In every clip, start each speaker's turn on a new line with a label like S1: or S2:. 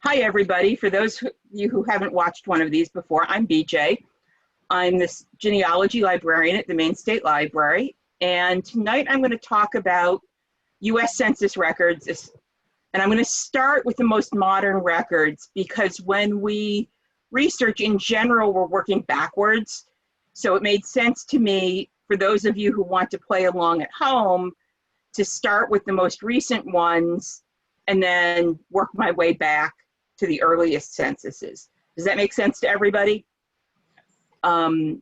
S1: Hi, everybody. For those of you who haven't watched one of these before, I'm BJ. I'm this genealogy librarian at the Maine State Library. And tonight I'm going to talk about U.S. Census records. And I'm going to start with the most modern records because when we research in general, we're working backwards. So it made sense to me, for those of you who want to play along at home, to start with the most recent ones and then work my way back to the earliest censuses. Does that make sense to everybody? This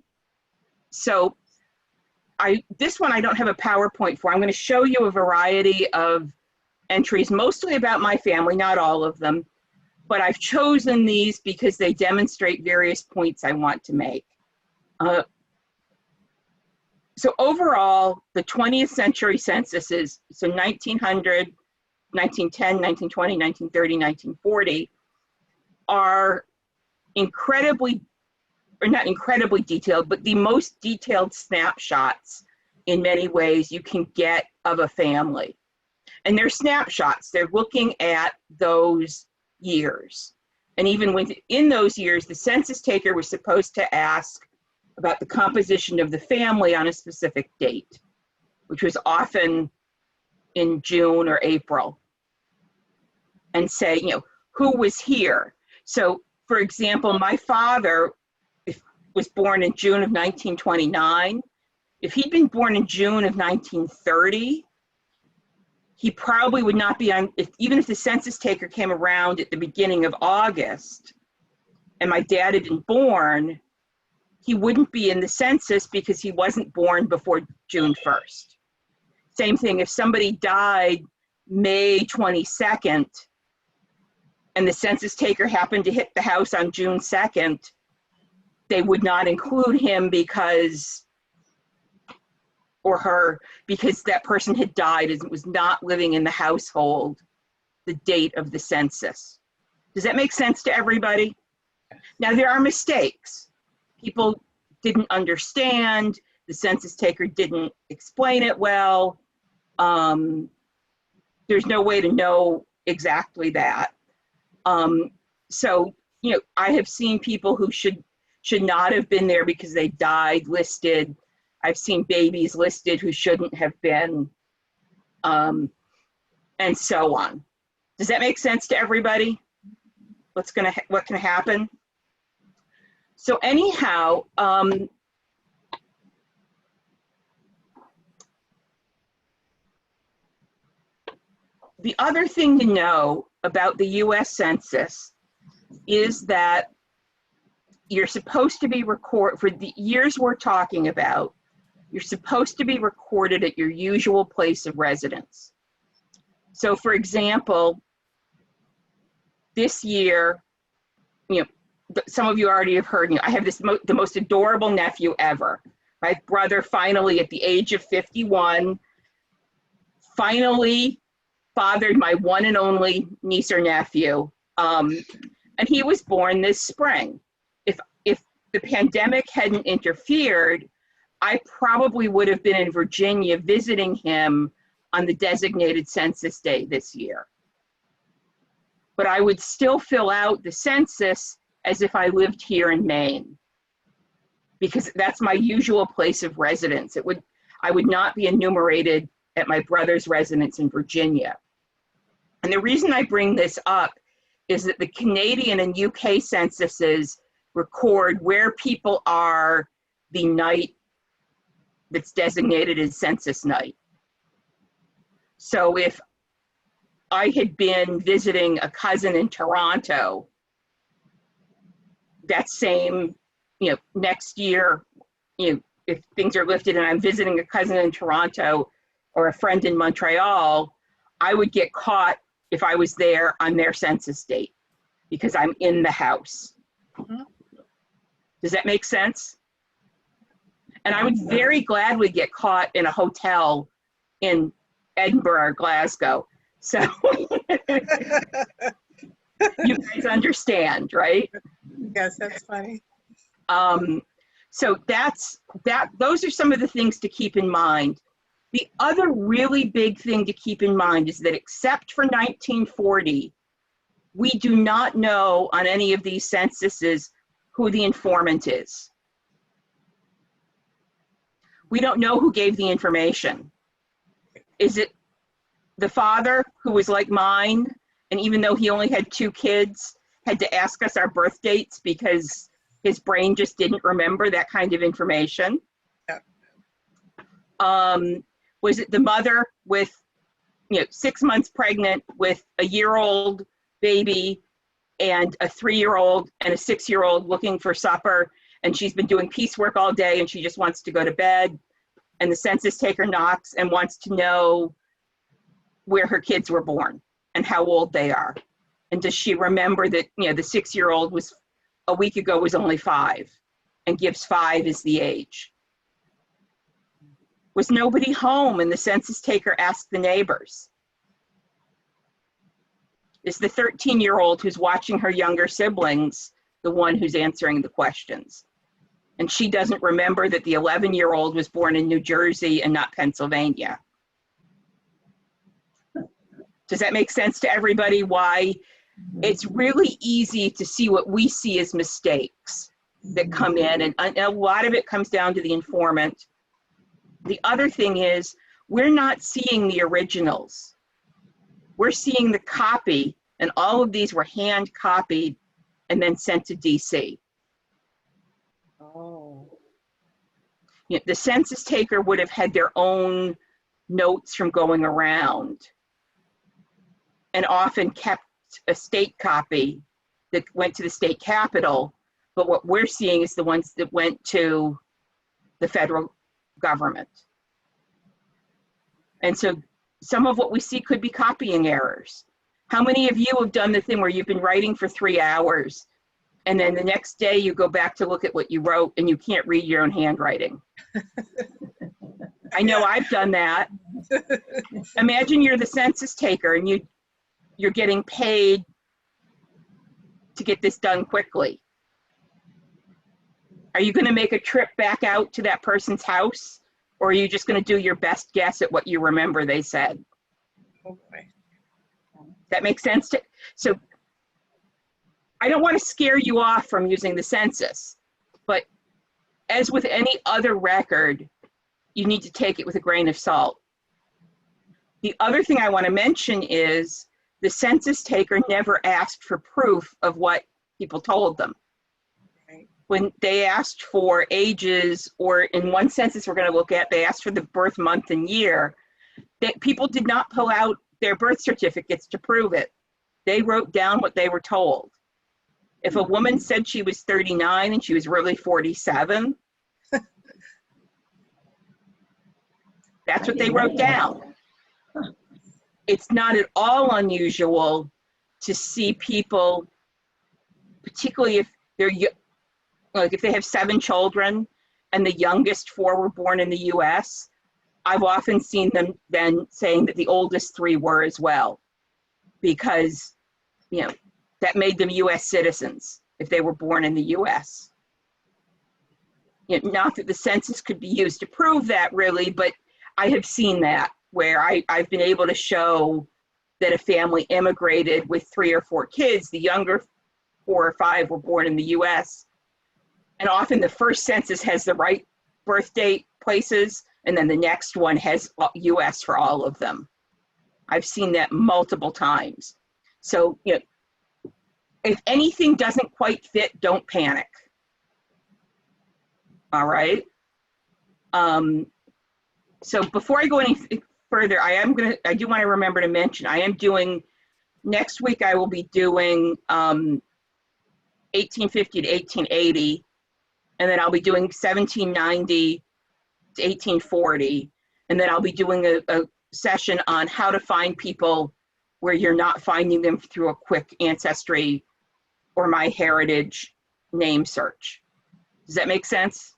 S1: one I don't have a PowerPoint for. I'm going to show you a variety of entries, mostly about my family, not all of them, but I've chosen these because they demonstrate various points I want to make. So overall, the 20th century censuses, so 1900, 1910, 1920, 1930, 1940, are incredibly, or not incredibly detailed, but the most detailed snapshots in many ways you can get of a family. And they're snapshots, they're looking at those years. And even within those years, the census taker was supposed to ask about the composition of the family on a specific date, which was often in June or April, and say, you know, who was here? So, for example, my father was born in June of 1929. If he'd been born in June of 1930, he probably would not be on, even if the census taker came around at the beginning of August and my dad had been born, he wouldn't be in the census because he wasn't born before June 1st. Same thing, if somebody died May 22nd and the census taker happened to hit the house on June 2nd, they would not include him because, or her, because that person had died and was not living in the household the date of the census. Does that make sense to everybody? Now, there are mistakes. People didn't understand, the census taker didn't explain it well. There's no way to know exactly that. So, you know, I have seen people who should not have been there because they died listed. I've seen babies listed who shouldn't have been, and so on. Does that make sense to everybody? What can happen? So anyhow, the other thing to know about the U.S. Census is that you're supposed to be recorded, for the years we're talking about, you're supposed to be recorded at your usual place of residence. So for example, this year, you know, some of you already have heard, you know, I have the most adorable nephew ever. My brother finally, at the age of 51, finally fathered my one and only niece or nephew. And he was born this spring. If the pandemic hadn't interfered, I probably would have been in Virginia visiting him on the designated census day this year. But I would still fill out the census as if I lived here in Maine, because that's my usual place of residence. I would not be enumerated at my brother's residence in Virginia. And the reason I bring this up is that the Canadian and UK censuses record where people are the night that's designated as census night. So if I had been visiting a cousin in Toronto, that same, you know, next year, you know, if things are lifted and I'm visiting a cousin in Toronto or a friend in Montreal, I would get caught if I was there on their census date because I'm in the house. Mm-hmm. Does that make sense? And I would very gladly get caught in a hotel in Edinburgh or Glasgow. So you guys understand, right?
S2: Yes, that's funny.
S1: So those are some of the things to keep in mind. The other really big thing to keep in mind is that except for 1940, we do not know on any of these censuses who the informant is. We don't know who gave the information. Is it the father who was like mine, and even though he only had 2 kids, had to ask us our birth dates because his brain just didn't remember that kind of information?
S2: Yeah.
S1: Was it the mother with, 6 months pregnant with a year-old baby and a 3-year-old and a 6-year-old looking for supper, and she's been doing piecework all day and she just wants to go to bed, and the census taker knocks and wants to know where her kids were born and how old they are? And does she remember that, the 6-year-old was, a week ago, was only 5 and gives 5 as the age? Was nobody home and the census taker asked the neighbors? Is the 13-year-old who's watching her younger siblings the one who's answering the questions? And she doesn't remember that the 11-year-old was born in New Jersey and not Pennsylvania. Does that make sense to everybody? Why it's really easy to see what we see as mistakes that come in, and a lot of it comes down to the informant. The other thing is, we're not seeing the originals. We're seeing the copy, and all of these were hand copied and then sent to DC.
S2: Oh.
S1: The census taker would have had their own notes from going around and often kept a state copy that went to the state capitol, but what we're seeing is the ones that went to the federal government. And so some of what we see could be copying errors. How many of you have done the thing where you've been writing for 3 hours and then the next day you go back to look at what you wrote and you can't read your own handwriting? I know I've done that. Imagine you're the census taker and you're getting paid to get this done quickly. Are you going to make a trip back out to that person's house, or are you just going to do your best guess at what you remember they said?
S2: Okay.
S1: That makes sense? So I don't want to scare you off from using the census, but as with any other record, you need to take it with a grain of salt. The other thing I want to mention is the census taker never asked for proof of what people told them.
S2: Right.
S1: When they asked for ages, or in one census we're going to look at, they asked for the birth month and year, that people did not pull out their birth certificates to prove it. They wrote down what they were told. If a woman said she was 39 and she was really 47, that's what they wrote down. It's not at all unusual to see people, particularly if they're, like if they have 7 children and the youngest 4 were born in the US, I've often seen them then saying that the oldest 3 were as well, because, that made them US citizens if they were born in the US. Not that the census could be used to prove that really, but I have seen that where I've been able to show that a family immigrated with 3 or 4 kids. The younger 4 or 5 were born in the US. And often the first census has the right birth date places, and then the next one has US for all of them. I've seen that multiple times. So, if anything doesn't quite fit, don't panic. All right? So before I go any further, I do want to remember to mention, I am doing, next week I will be doing 1850 to 1880, and then I'll be doing 1790 to 1840, and then I'll be doing a session on how to find people where you're not finding them through a quick Ancestry or MyHeritage name search. Does that make sense?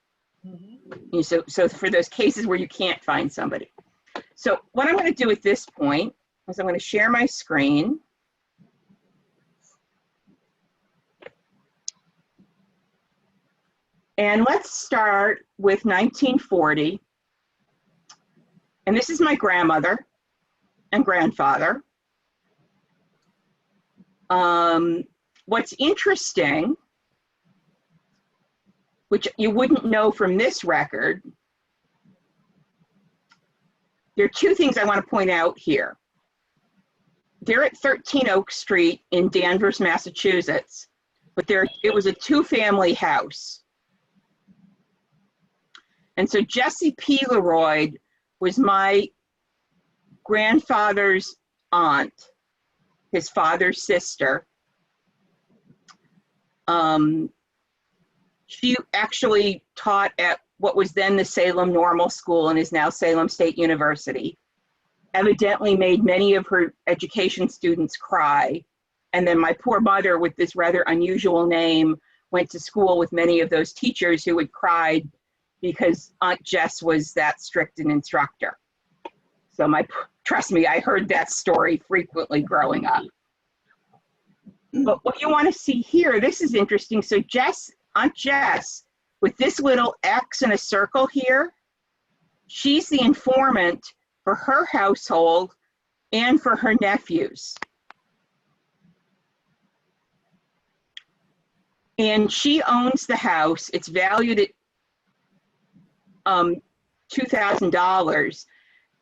S1: Mm-hmm. So for those cases where you can't find somebody. So what I'm going to do at this point is I'm going to share my screen. And let's start with 1940. And this is my grandmother and grandfather. What's interesting, which you wouldn't know from this record, there are two things I want to point out here. They're at 13 Oak Street in Danvers, Massachusetts, but it was a two-family house. And so Jessie P. Leroy was my grandfather's aunt, his father's sister. She actually taught at what was then the Salem Normal School and is now Salem State University. Evidently made many of her education students cry. And then my poor mother, with this rather unusual name, went to school with many of those teachers who had cried because Aunt Jess was that strict an instructor. So trust me, I heard that story frequently growing up. But what you want to see here, this is interesting. So Aunt Jess, with this little X and a circle here, she's the informant for her household and for her nephews. And she owns the house. It's valued at $2,000.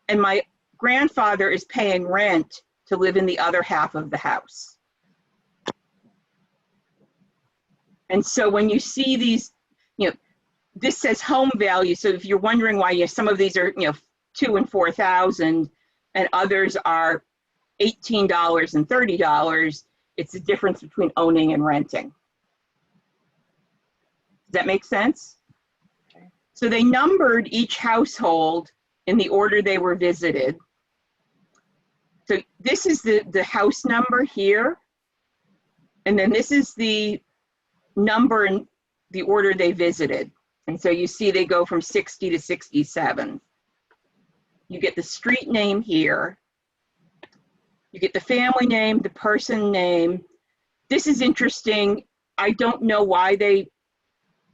S1: And my grandfather is paying rent to live in the other half of the house. And so when you see these, this says home value. So if you're wondering why some of these are, $2,000 and $4,000 and others are $18 and $30, it's the difference between owning and renting. Does that make sense?
S2: Okay.
S1: So they numbered each household in the order they were visited. So this is the house number here. And then this is the number in the order they visited. And so you see they go from 60 to 67. You get the street name here. You get the family name, the person name. This is interesting. I don't know why they,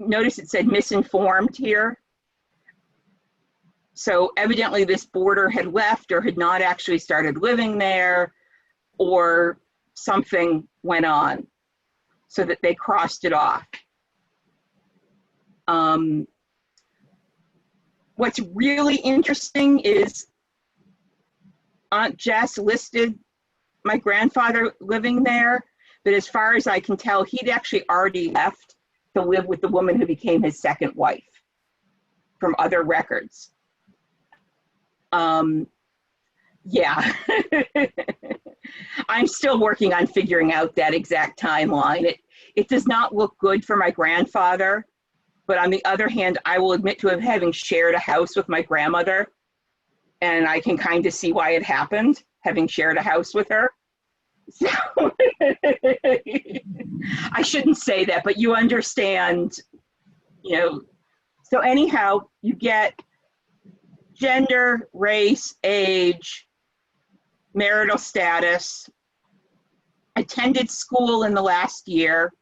S1: notice it said misinformed here. So evidently this boarder had left or had not actually started living there, or something went on so that they crossed it off. What's really interesting is Aunt Jess listed my grandfather living there, but as far as I can tell, he'd actually already left to live with the woman who became his second wife from other records. Yeah, I'm still working on figuring out that exact timeline. It does not look good for my grandfather, but on the other hand, I will admit to having shared a house with my grandmother, and I can kind of see why it happened, having shared a house with her. So I shouldn't say that, but you understand, So anyhow, you get gender, race, age, marital status, attended school in the last year,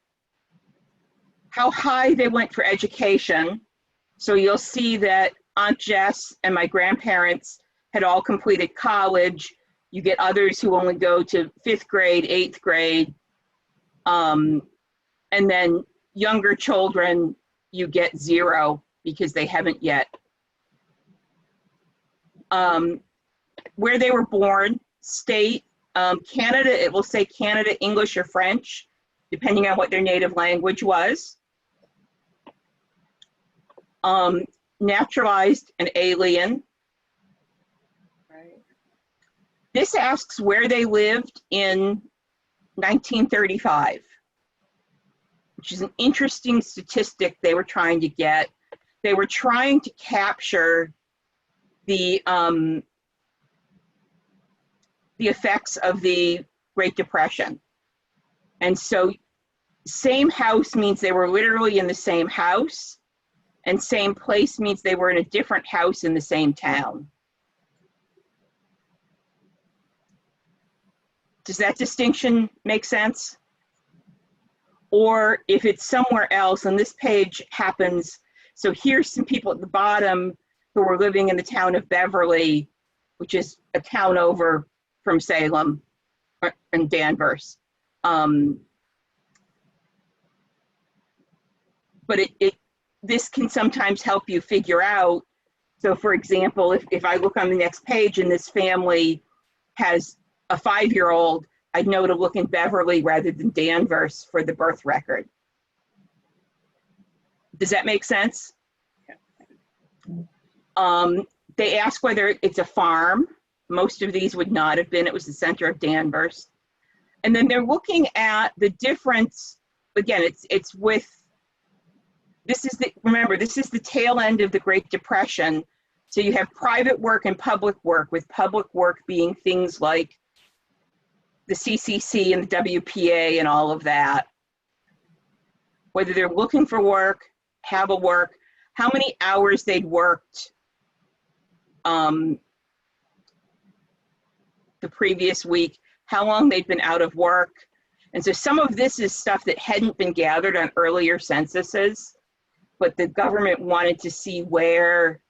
S1: how high they went for education. So you'll see that Aunt Jess and my grandparents had all completed college. You get others who only go to 5th grade, 8th grade. And then younger children, you get 0 because they haven't yet. Where they were born, state, Canada, it will say Canada, English, or French, depending on what their native language was. Naturalized and alien.
S2: Right.
S1: This asks where they lived in 1935, which is an interesting statistic they were trying to get. They were trying to capture the effects of the Great Depression. And so same house means they were literally in the same house, and same place means they were in a different house in the same town. Does that distinction make sense? Or if it's somewhere else, and this page happens, so here's some people at the bottom who were living in the town of Beverly, which is a town over from Salem and Danvers. But this can sometimes help you figure out. So for example, if I look on the next page and this family has a 5-year-old, I'd know to look in Beverly rather than Danvers for the birth record. Does that make sense? They ask whether it's a farm. Most of these would not have been. It was the center of Danvers. And then they're looking at the difference. Again, it's with, remember, this is the tail end of the Great Depression. So you have private work and public work, with public work being things like the CCC and the WPA and all of that. Whether they're looking for work, have a work, how many hours they'd worked the previous week, how long they'd been out of work. And so some of this is stuff that hadn't been gathered on earlier censuses, but the government wanted to see where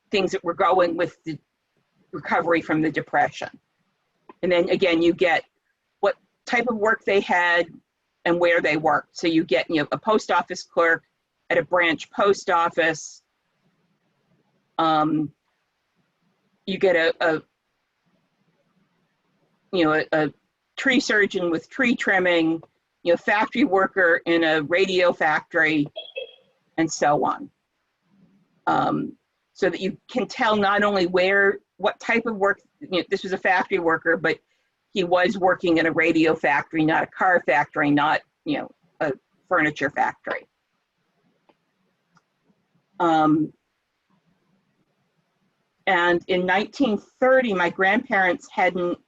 S1: things that were going with the recovery from the Depression. And then again, you get what type of work they had and where they worked. So you get, a post office clerk at a branch post office. You get a tree surgeon with tree trimming, factory worker in a radio factory, and so on. So that you can tell not only what type of work, this was a factory worker, but he was working in a radio factory, not a car factory, not, a furniture factory. And in 1930, my grandparents hadn't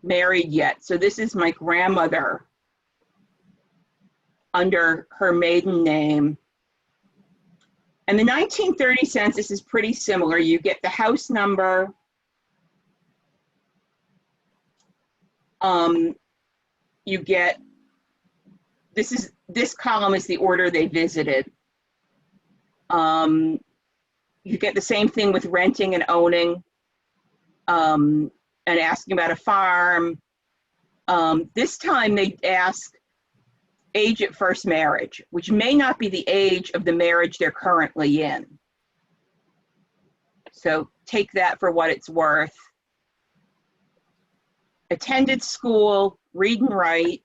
S1: married yet. So this is my grandmother under her maiden name. And the 1930 census is pretty similar. You get the house number. You get, this column is the order they visited. You get the same thing with renting and owning, and asking about a farm. This time they ask age at first marriage, which may not be the age of the marriage they're currently in. So take that for what it's worth. Attended school, read and write.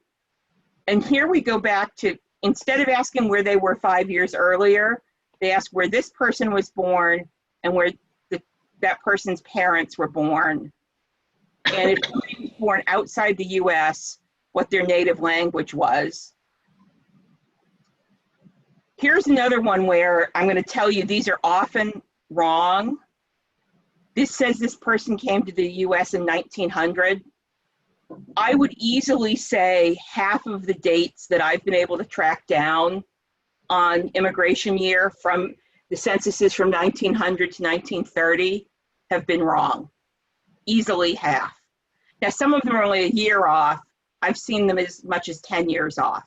S1: And here we go back to, instead of asking where they were 5 years earlier, they ask where this person was born and where that person's parents were born. And if somebody was born outside the US, what their native language was. Here's another one where I'm going to tell you these are often wrong. This says this person came to the US in 1900. I would easily say half of the dates that I've been able to track down on immigration year from the censuses from 1900 to 1930 have been wrong. Easily half. Now, some of them are only a year off. I've seen them as much as 10 years off.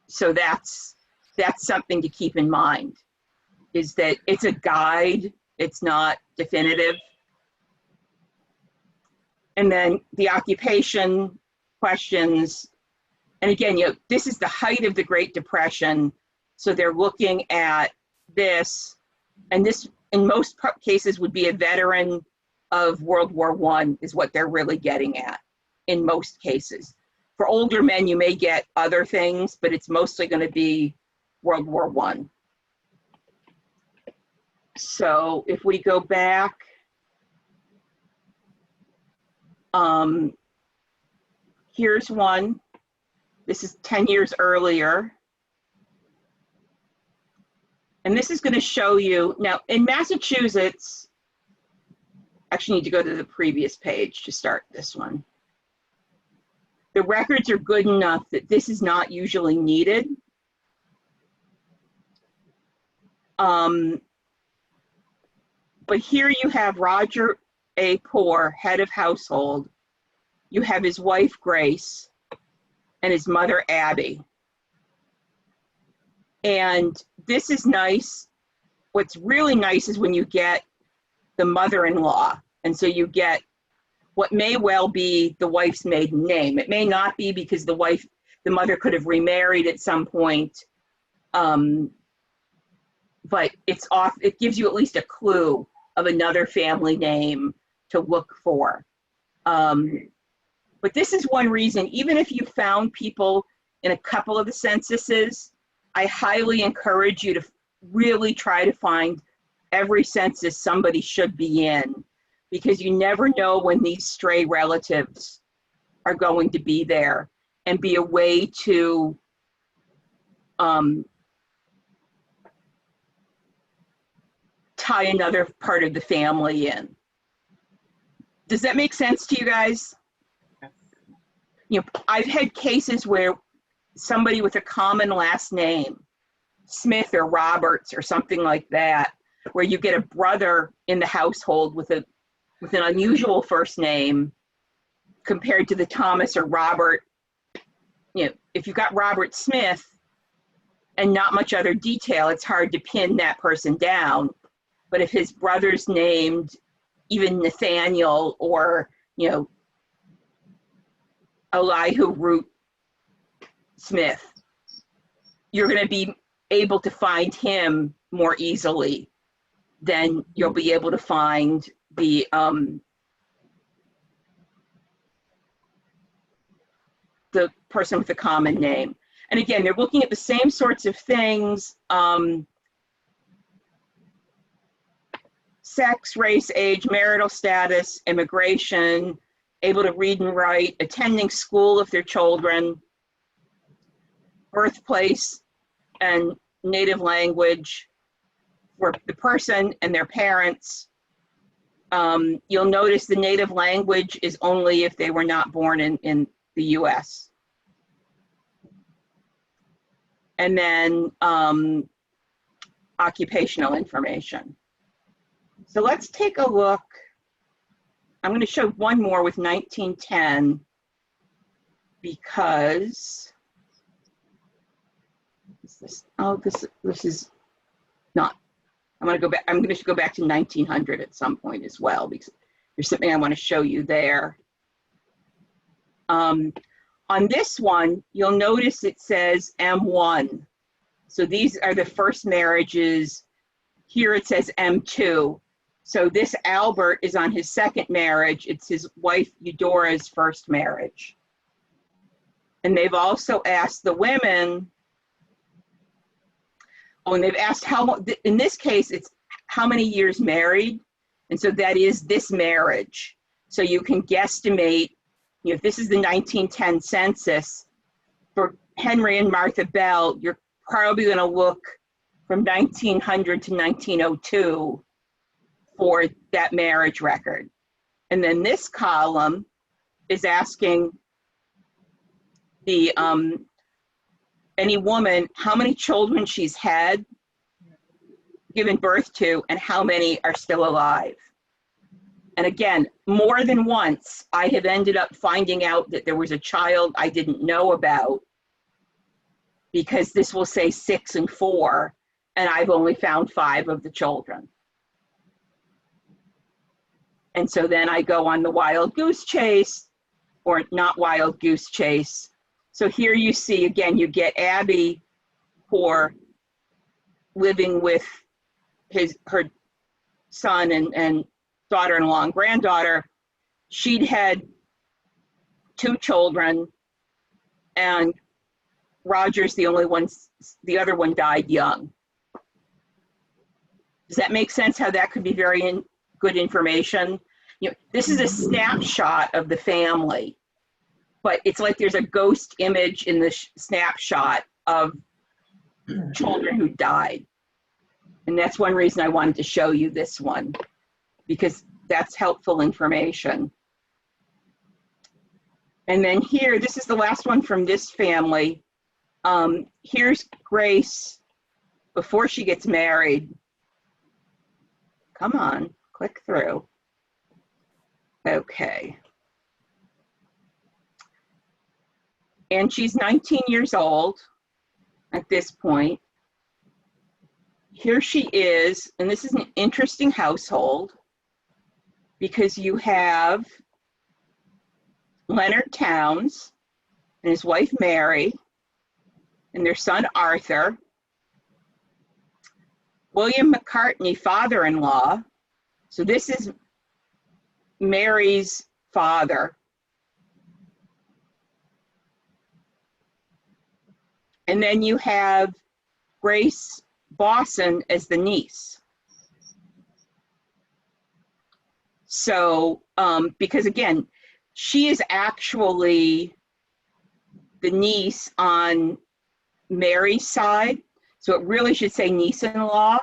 S1: So that's something to keep in mind, is that it's a guide, it's not definitive. And then the occupation questions, and again, this is the height of the Great Depression, so they're looking at this, and this in most cases would be a veteran of World War I is what they're really getting at in most cases. For older men, you may get other things, but it's mostly going to be World War I. So if we go back, here's one. This is 10 years earlier. And this is going to show you, now in Massachusetts, actually need to go to the previous page to start this one. The records are good enough that this is not usually needed. But here you have Roger A. Poor, head of household. You have his wife, Grace, and his mother, Abby. And this is nice. what's really nice is when you get the mother-in-law, and so you get what may well be the wife's maiden name. It may not be, because the mother could have remarried at some point, but it gives you at least a clue of another family name to look for. But this is one reason, even if you found people in a couple of the censuses, I highly encourage you to really try to find every census somebody should be in, because you never know when these stray relatives are going to be there, and be a way to tie another part of the family in. Does that make sense to you guys? You know, I've had cases where somebody with a common last name, Smith or Roberts or something like that, where you get a brother in the household with an unusual first name compared to the Thomas or Robert. You know, if you've got Robert Smith and not much other detail, it's hard to pin that person down. But if his brother's named even Nathaniel, or, you know, Elihu Root Smith, you're going to be able to find him more easily than you'll be able to find the person with a common name. And again, they're looking at the same sorts of things: sex, race, age, marital status, immigration, able to read and write, attending school if they're children, birthplace and native language for the person and their parents. You'll notice the native language is only if they were not born in the US. And then occupational information. So let's take a look. I'm going to show one more with 1910, because this is not. I'm going to go back. I'm going to go back to 1900 at some point as well, because there's something I want to show you there. On this one, you'll notice it says M1. So these are the first marriages. Here it says M2. So this Albert is on his second marriage. It's his wife Eudora's first marriage. And they've also asked the women, and they've asked in this case, it's how many years married. And so that is this marriage. So you can guesstimate, you know, if this is the 1910 census, for Henry and Martha Bell, you're probably going to look from 1900 to 1902 for that marriage record. And then this column is asking the any woman how many children she's had, given birth to, and how many are still alive. And again, more than once, I have ended up finding out that there was a child I didn't know about, because this will say 6 and 4, and I've only found 5 of the children. And so then I go on the wild goose chase, or not wild goose chase. So here you see, again, you get Abby for living with her son and daughter-in-law and granddaughter. She'd had 2 children, and Roger's the other one died young. Does that make sense, how that could be very good information? You know, this is a snapshot of the family, but it's like there's a ghost image in the snapshot of children who died. And that's one reason I wanted to show you this one, because that's helpful information. And then here, this is the last one from this family. Here's Grace before she gets married. Come on, click through. Okay. And she's 19 years old at this point. here she is, and this is an interesting household because you have Leonard Towns and his wife Mary and their son Arthur, William McCartney, father-in-law. So this is Mary's father. And then you have Grace Bosson as the niece. So, because again, she is actually the niece on Mary's side. So it really should say niece-in-law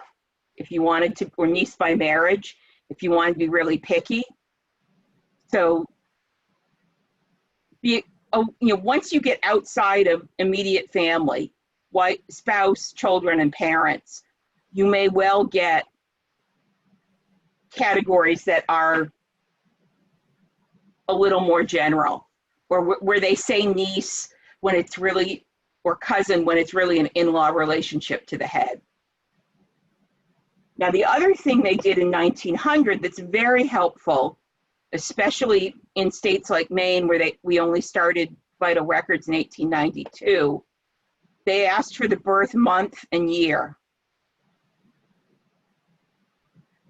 S1: if you wanted to, or niece by marriage, if you wanted to be really picky. So, once you get outside of immediate family, wife, spouse, children, and parents, you may well get categories that are a little more general, or where they say niece when it's really, or cousin when it's really an in-law relationship to the head. Now, the other thing they did in 1900 that's very helpful, especially in states like Maine, where we only started vital records in 1892, they asked for the birth month and year.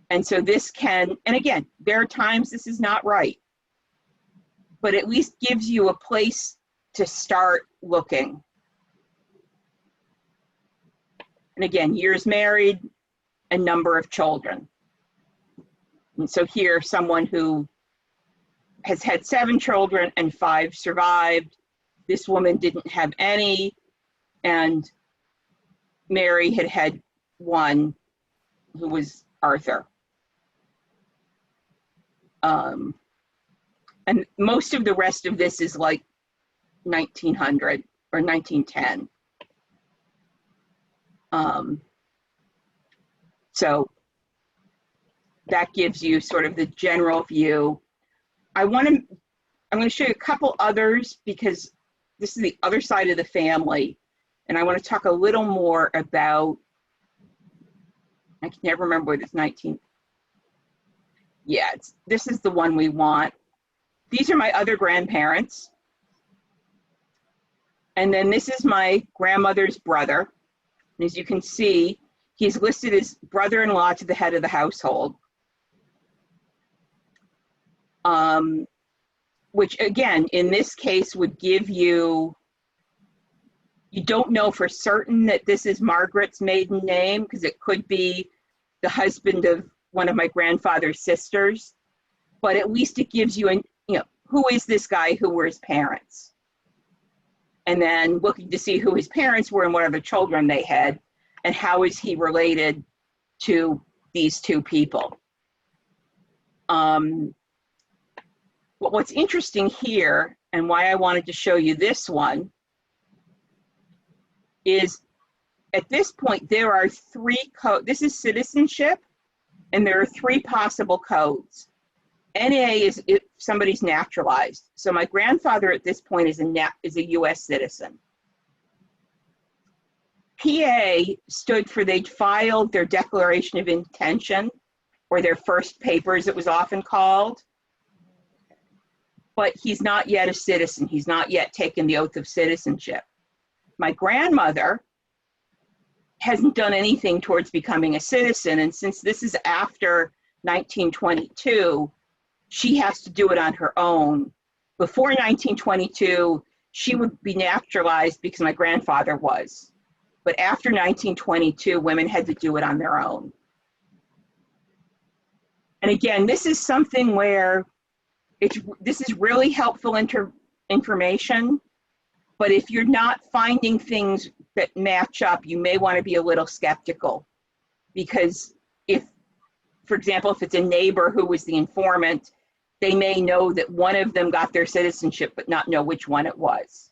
S1: And so this can, and again, there are times this is not right, but at least gives you a place to start looking. And again, years married and number of children. And so here, someone who has had 7 children and 5 survived. This woman didn't have any, and Mary had had 1, who was Arthur. And most of the rest of this is like 1900 or 1910. So that gives you sort of the general view. I'm going to show you a couple others because this is the other side of the family. And I want to talk a little more about, I can never remember what it's 19. Yeah, this is the one we want. These are my other grandparents. And then this is my grandmother's brother. And as you can see, he's listed as brother-in-law to the head of the household. Which again, in this case would give you, you don't know for certain that this is Margaret's maiden name because it could be the husband of one of my grandfather's sisters, but at least it gives you who is this guy, who were his parents? And then looking to see who his parents were and what other children they had, and how is he related to these 2 people. But what's interesting here, and why I wanted to show you this one, is at this point there are 3 codes. This is citizenship, and there are 3 possible codes. NA is if somebody's naturalized. So my grandfather at this point is a U.S. citizen. PA stood for they'd filed their declaration of intention, or their first papers, it was often called. But he's not yet a citizen. He's not yet taken the oath of citizenship. My grandmother hasn't done anything towards becoming a citizen, and since this is after 1922, she has to do it on her own. Before 1922, she would be naturalized because my grandfather was. But after 1922, women had to do it on their own. And again, this is something where this is really helpful information, but if you're not finding things that match up, you may want to be a little skeptical, because if, for example, if it's a neighbor who was the informant, they may know that one of them got their citizenship, but not know which one it was.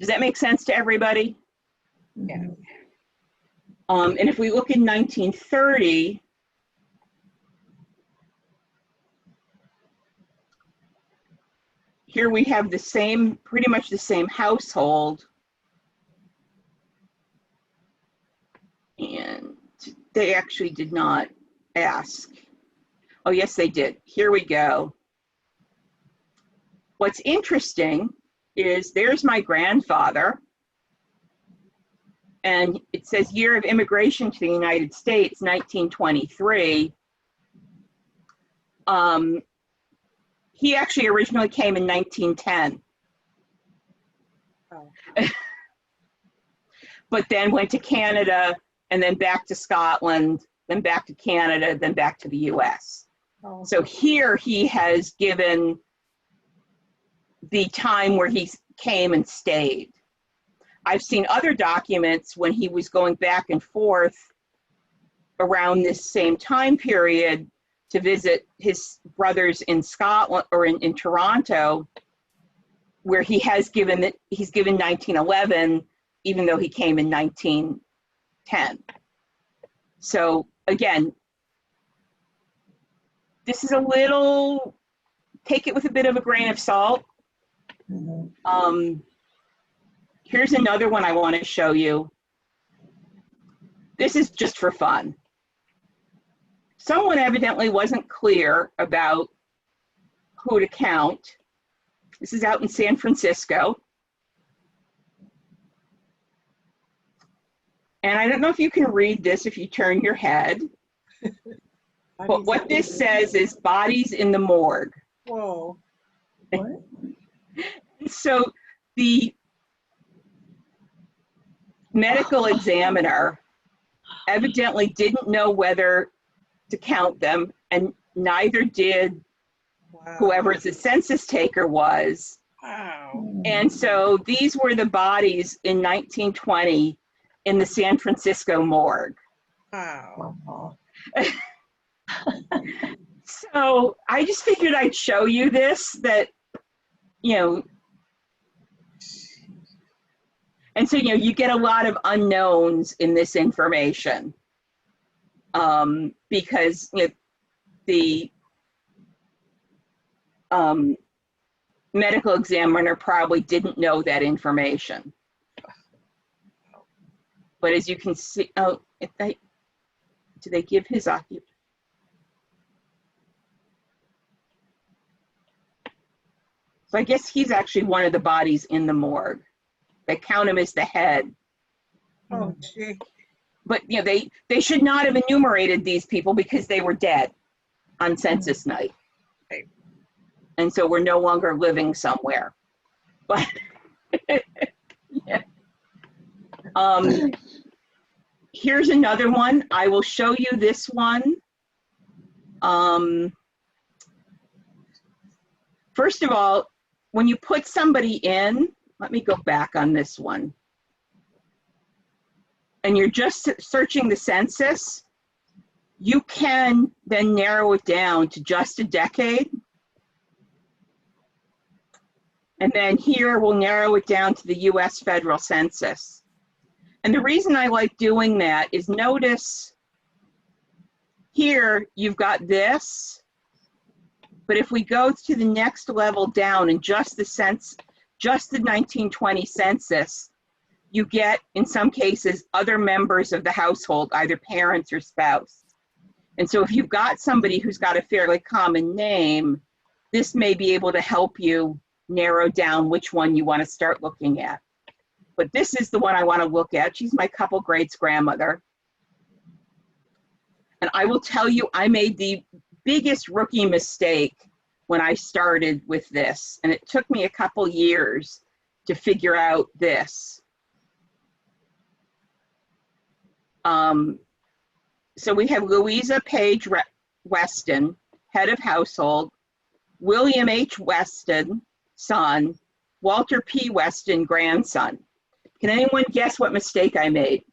S1: Does that make sense to everybody?
S2: Yeah.
S1: And if we look in 1930, here we have the same, pretty much the same household. they actually did not ask. Oh, yes, they did. Here we go. What's interesting is there's my grandfather, and it says year of immigration to the United States, 1923. He actually originally came in 1910.
S2: Oh.
S1: But then went to Canada, and then back to Scotland, then back to Canada, then back to the US.
S2: Oh.
S1: So here he has given the time where he came and stayed. I've seen other documents when he was going back and forth around this same time period to visit his brothers in Scotland or in Toronto, where he has given it, he's given 1911, even though he came in 1910. So again, this is a little, take it with a bit of a grain of salt. Here's another one I want to show you. This is just for fun. Someone evidently wasn't clear about who to count. This is out in San Francisco. And I don't know if you can read this if you turn your head. But what this says is bodies in the morgue.
S2: Whoa.
S3: What?
S1: So the medical examiner evidently didn't know whether to count them, and neither did
S2: Wow.
S1: whoever the census taker was.
S2: Wow.
S1: And so these were the bodies in 1920 in the San Francisco morgue.
S2: Wow.
S3: Wow.
S1: So I just figured I'd show you this, that, you know, and so, you know, you get a lot of unknowns in this information, because, you know, the medical examiner probably didn't know that information. But as you can see, oh, do they give his occupation? So I guess he's actually one of the bodies in the morgue. They count him as the head.
S2: Oh, gee.
S1: But, you know, they should not have enumerated these people because they were dead on census night.
S2: Right.
S1: And so we're no longer living somewhere. But, yeah. Here's another one. I will show you this one. First of all, when you put somebody in, let me go back on this one. And you're just searching the census, you can then narrow it down to just a decade. And then here we'll narrow it down to the US federal census. And the reason I like doing that is, notice here you've got this, but if we go to the next level down and just the 1920 census, you get, in some cases, other members of the household, either parents or spouse. And so if you've got somebody who's got a fairly common name, this may be able to help you narrow down which one you want to start looking at. But this is the one I want to look at. She's my couple greats grandmother. And I will tell you, I made the biggest rookie mistake when I started with this. And it took me a couple years to figure out this. So we have Louisa Page Weston, head of household, William H. Weston, son, Walter P. Weston, grandson. Can anyone guess what mistake I made?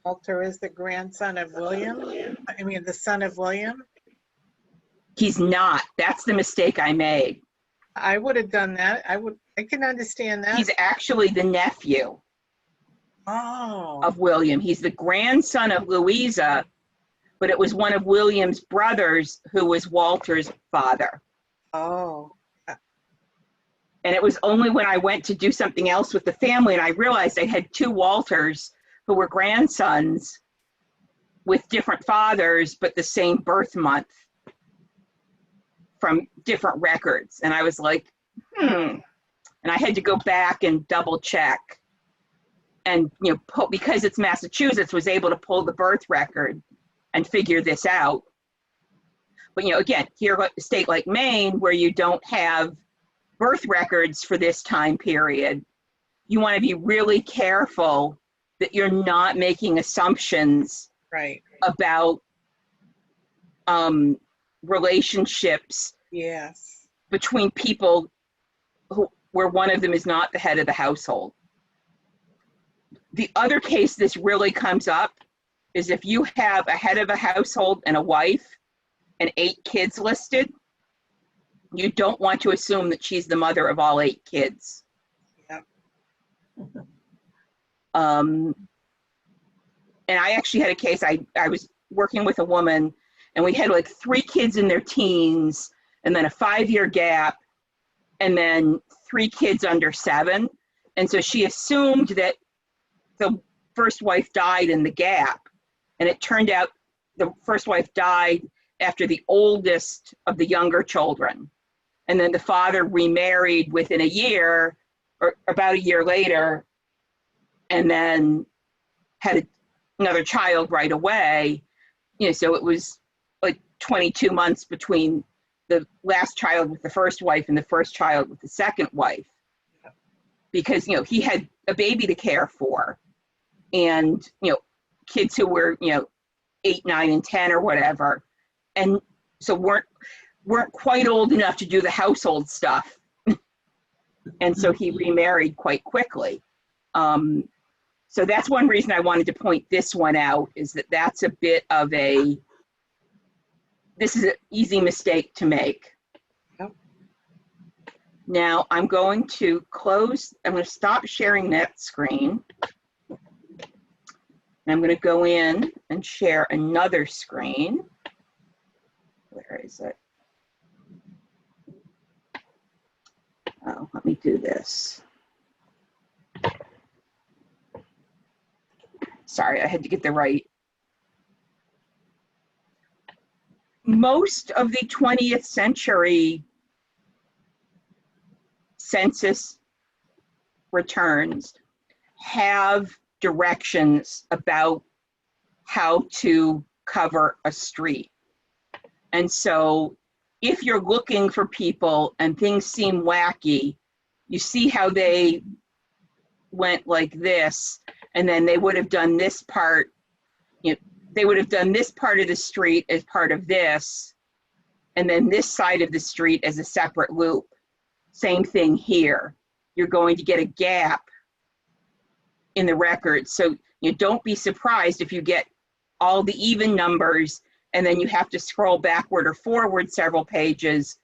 S2: Walter is the grandson of William? I mean, the son of William?
S1: He's not. That's the mistake I made.
S2: I would have done that. I can understand that.
S1: He's actually the nephew of William. He's the grandson of Louisa, but it was one of William's brothers who was Walter's father.
S2: Oh.
S1: And it was only when I went to do something else with the family and I realized I had two Walters who were grandsons with different fathers, but the same birth month from different records. And I was like, And I had to go back and double check and, because it's Massachusetts, was able to pull the birth record and figure this out. But, again, here, a state like Maine, where you don't have birth records for this time period, you want to be really careful that you're not making assumptions
S2: Right.
S1: about relationships
S2: Yes.
S1: between people where one of them is not the head of the household. The other case this really comes up is if you have a head of a household and a wife and 8 kids listed, you don't want to assume that she's the mother of all 8 kids.
S2: Yep.
S1: And I actually had a case, I was working with a woman and we had like 3 kids in their teens and then a 5-year gap and then 3 kids under 7. And so she assumed that the first wife died in the gap. And it turned out the first wife died after the oldest of the younger children. And then the father remarried within a year or about a year later, and then had another child right away. So it was like 22 months between the last child with the first wife and the first child with the second wife. Because, he had a baby to care for and, kids who were, 8, 9, and 10 or whatever. And so weren't quite old enough to do the household stuff. And so he remarried quite quickly. So that's one reason I wanted to point this one out, is that that's a bit of this is an easy mistake to make.
S2: Yep.
S1: Now I'm going to stop sharing that screen. And I'm going to go in and share another screen. Where is it? Oh, let me do this. Sorry, I had to get the right. Most of the 20th century census returns have directions about how to cover a street. And so if you're looking for people and things seem wacky, you see how they went like this, and then they would have done this part, they would have done this part of the street as part of this, and then this side of the street as a separate loop. Same thing here. You're going to get a gap in the record. So don't be surprised if you get all the even numbers and then you have to scroll backward or forward several pages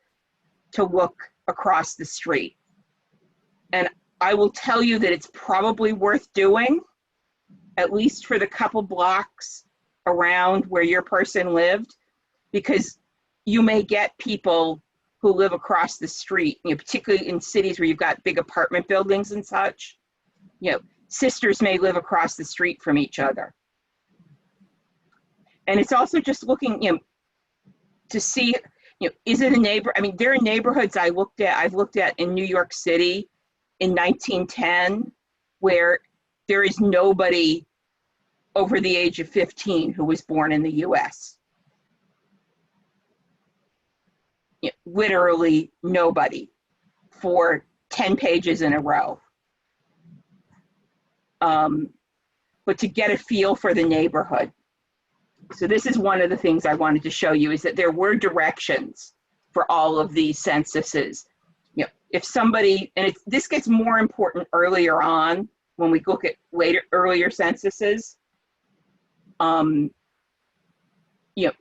S1: to look across the street. And I will tell you that it's probably worth doing, at least for the couple blocks around where your person lived, because you may get people who live across the street, particularly in cities where you've got big apartment buildings and such. Sisters may live across the street from each other. And it's also just looking, to see, is it a neighbor? I mean, there are neighborhoods I've looked at in New York City in 1910, where there is nobody over the age of 15 who was born in the US. Literally nobody for 10 pages in a row. But to get a feel for the neighborhood. So this is one of the things I wanted to show you, is that there were directions for all of these censuses. If somebody, and this gets more important earlier on when we look at earlier censuses.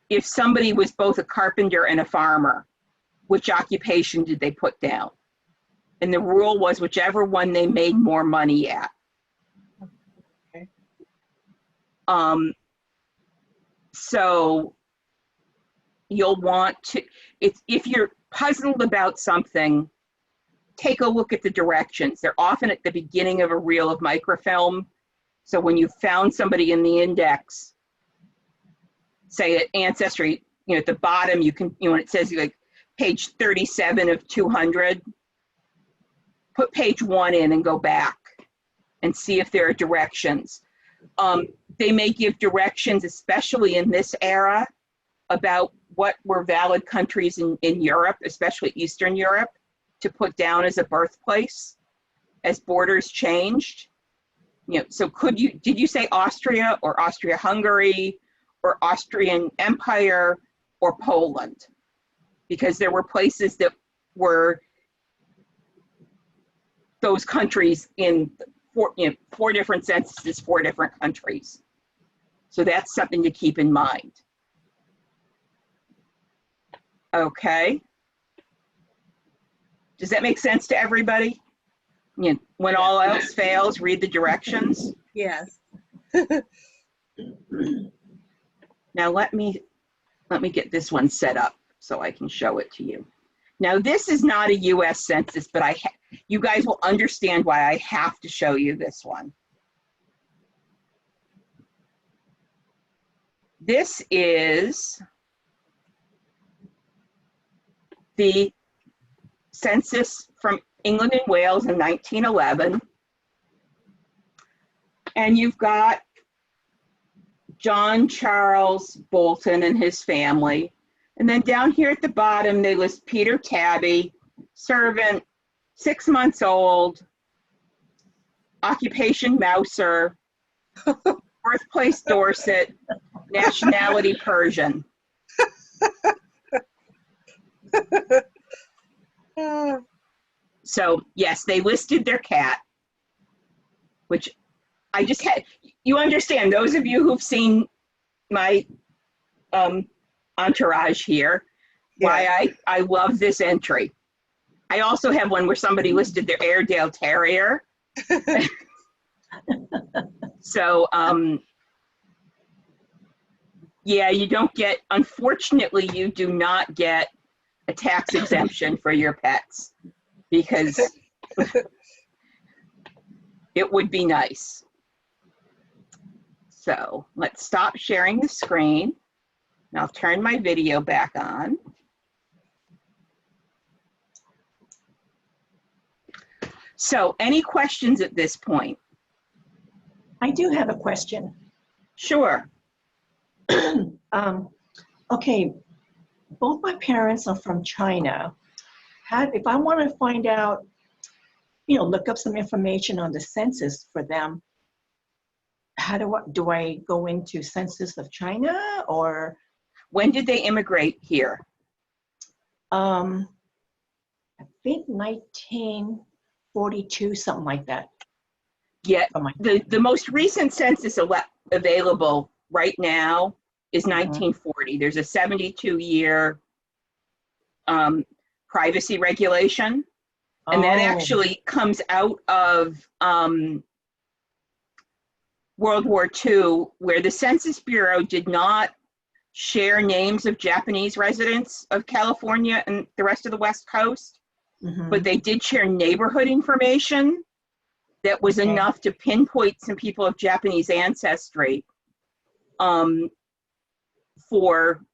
S1: If somebody was both a carpenter and a farmer, which occupation did they put down? And the rule was whichever one they made more money at.
S2: Okay.
S1: So you'll want to, if you're puzzled about something, take a look at the directions. They're often at the beginning of a reel of microfilm. So when you found somebody in the index, say at Ancestry, at the bottom, you can, when it says like page 37 of 200, put page 1 in and go back and see if there are directions. They may give directions, especially in this era, about what were valid countries in Europe, especially Eastern Europe, to put down as a birthplace as borders changed. So did you say Austria or Austria-Hungary or Austrian Empire or Poland? Because there were places that were those countries in four different censuses, 4 different countries. So that's something to keep in mind. Okay. Does that make sense to everybody? When all else fails, read the directions.
S2: Yes.
S1: Now let me get this one set up so I can show it to you. Now this is not a US census, but you guys will understand why I have to show you this one. This is the census from England and Wales in 1911. And you've got John Charles Bolton and his family. And then down here at the bottom, they list Peter Tabby, servant, 6 months old, occupation Mouser, birthplace Dorset, nationality Persian. So yes, they listed their cat, which I just had, you understand, those of you who've seen my entourage here, why I love this entry. I also have one where somebody listed their Airedale Terrier. So, yeah, you don't get, unfortunately, you do not get a tax exemption for your pets because it would be nice. So let's stop sharing the screen. And I'll turn my video back on. So any questions at this point?
S3: I do have a question.
S1: Sure.
S3: Okay, both my parents are from China. If I want to find out, look up some information on the census for them, do I go into Census of China or?
S1: When did they immigrate here?
S3: I think 1942, something like that.
S1: Yeah, the most recent census available right now is 1940. There's a 72-year privacy regulation, and that actually comes out of World War II, where the Census Bureau did not share names of Japanese residents of California and the rest of the West Coast, but they did share neighborhood information that was enough to pinpoint some people of Japanese ancestry for,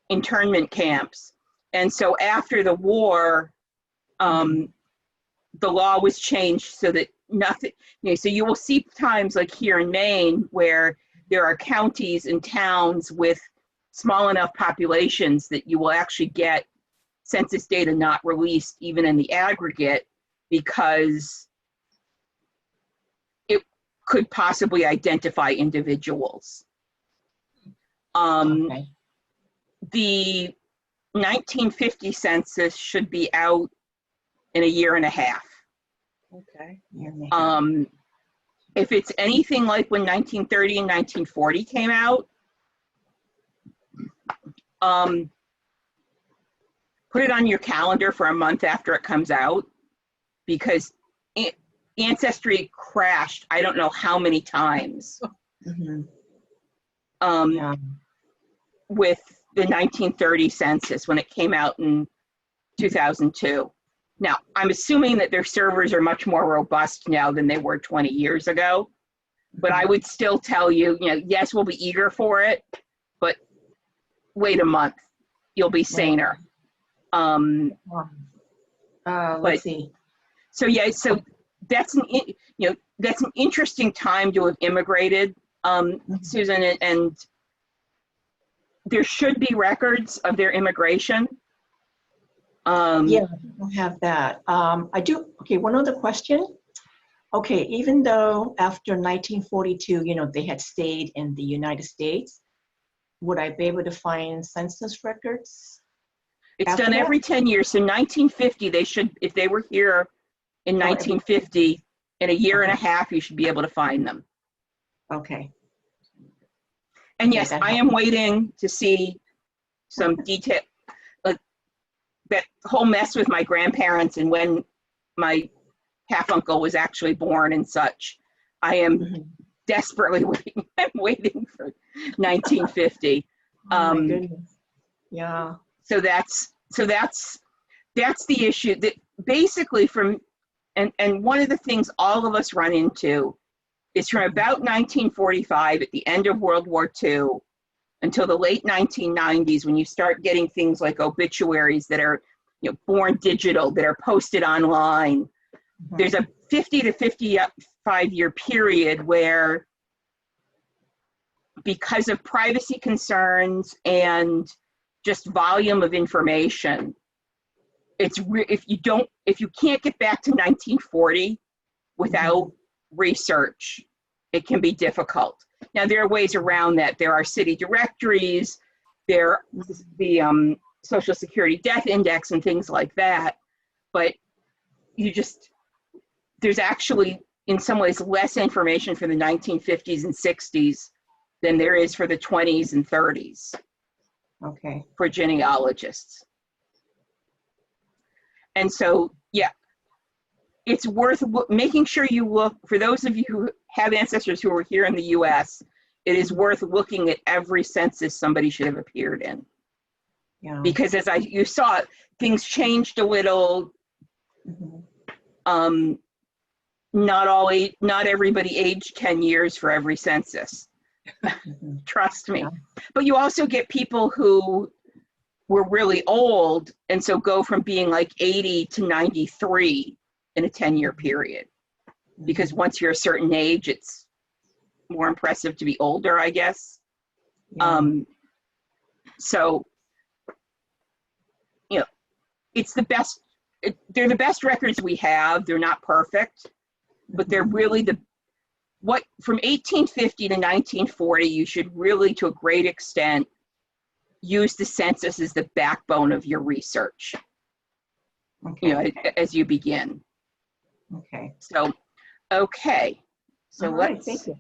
S1: internment camps. And so after the war, the law was changed so that nothing, so you will see times like here in Maine where there are counties and towns with small enough populations that you will actually get census data not released even in the aggregate because it could possibly identify individuals. The 1950 census should be out in a year and a half.
S2: Okay.
S1: If it's anything like when 1930 and 1940 came out, put it on your calendar for a month after it comes out, because Ancestry crashed I don't know how many times with the 1930 census when it came out in 2002. Now, I'm assuming that their servers are much more robust now than they were 20 years ago, but I would still tell you, yes, we'll be eager for it, but wait a month, you'll be saner.
S3: Let's see.
S1: So yeah, so that's an interesting time to have immigrated, Susan, and there should be records of their immigration.
S3: Yeah, I don't have that. I do. Okay, one other question. Okay, even though after 1942, they had stayed in the United States, would I be able to find census records?
S1: It's done every 10 years. So 1950, they should, if they were here in 1950, in a year and a half, you should be able to find them.
S3: Okay.
S1: And yes, I am waiting to see some detail, like that whole mess with my grandparents and when my half-uncle was actually born and such. I am desperately waiting. I'm waiting for 1950.
S3: Oh my goodness. Yeah.
S1: So that's the issue. That basically and one of the things all of us run into is from about 1945, at the end of World War II, until the late 1990s, when you start getting things like obituaries that are born digital, that are posted online. There's a 50 to 55 year period where, because of privacy concerns and just volume of information, if you can't get back to 1940 without research, it can be difficult. Now, there are ways around that. There are city directories, the Social Security Death Index and things like that, but there's actually, in some ways, less information for the 1950s and 60s than there is for the 20s and 30s.
S3: Okay.
S1: For genealogists. And so, yeah, it's worth making sure you look, for those of you who have ancestors who are here in the US, it is worth looking at every census somebody should have appeared in.
S3: Yeah.
S1: Because as you saw, things changed a little. Not everybody aged 10 years for every census. Trust me. But you also get people who were really old and so go from being like 80 to 93 in a 10-year period. Because once you're a certain age, it's more impressive to be older, I guess.
S3: Yeah.
S1: So, it's the best, they're the best records we have. They're not perfect, but they're really from 1850 to 1940, you should really, to a great extent, use the census as the backbone of your research, as you begin.
S3: Okay.
S1: So, okay. So
S3: all right, thank you.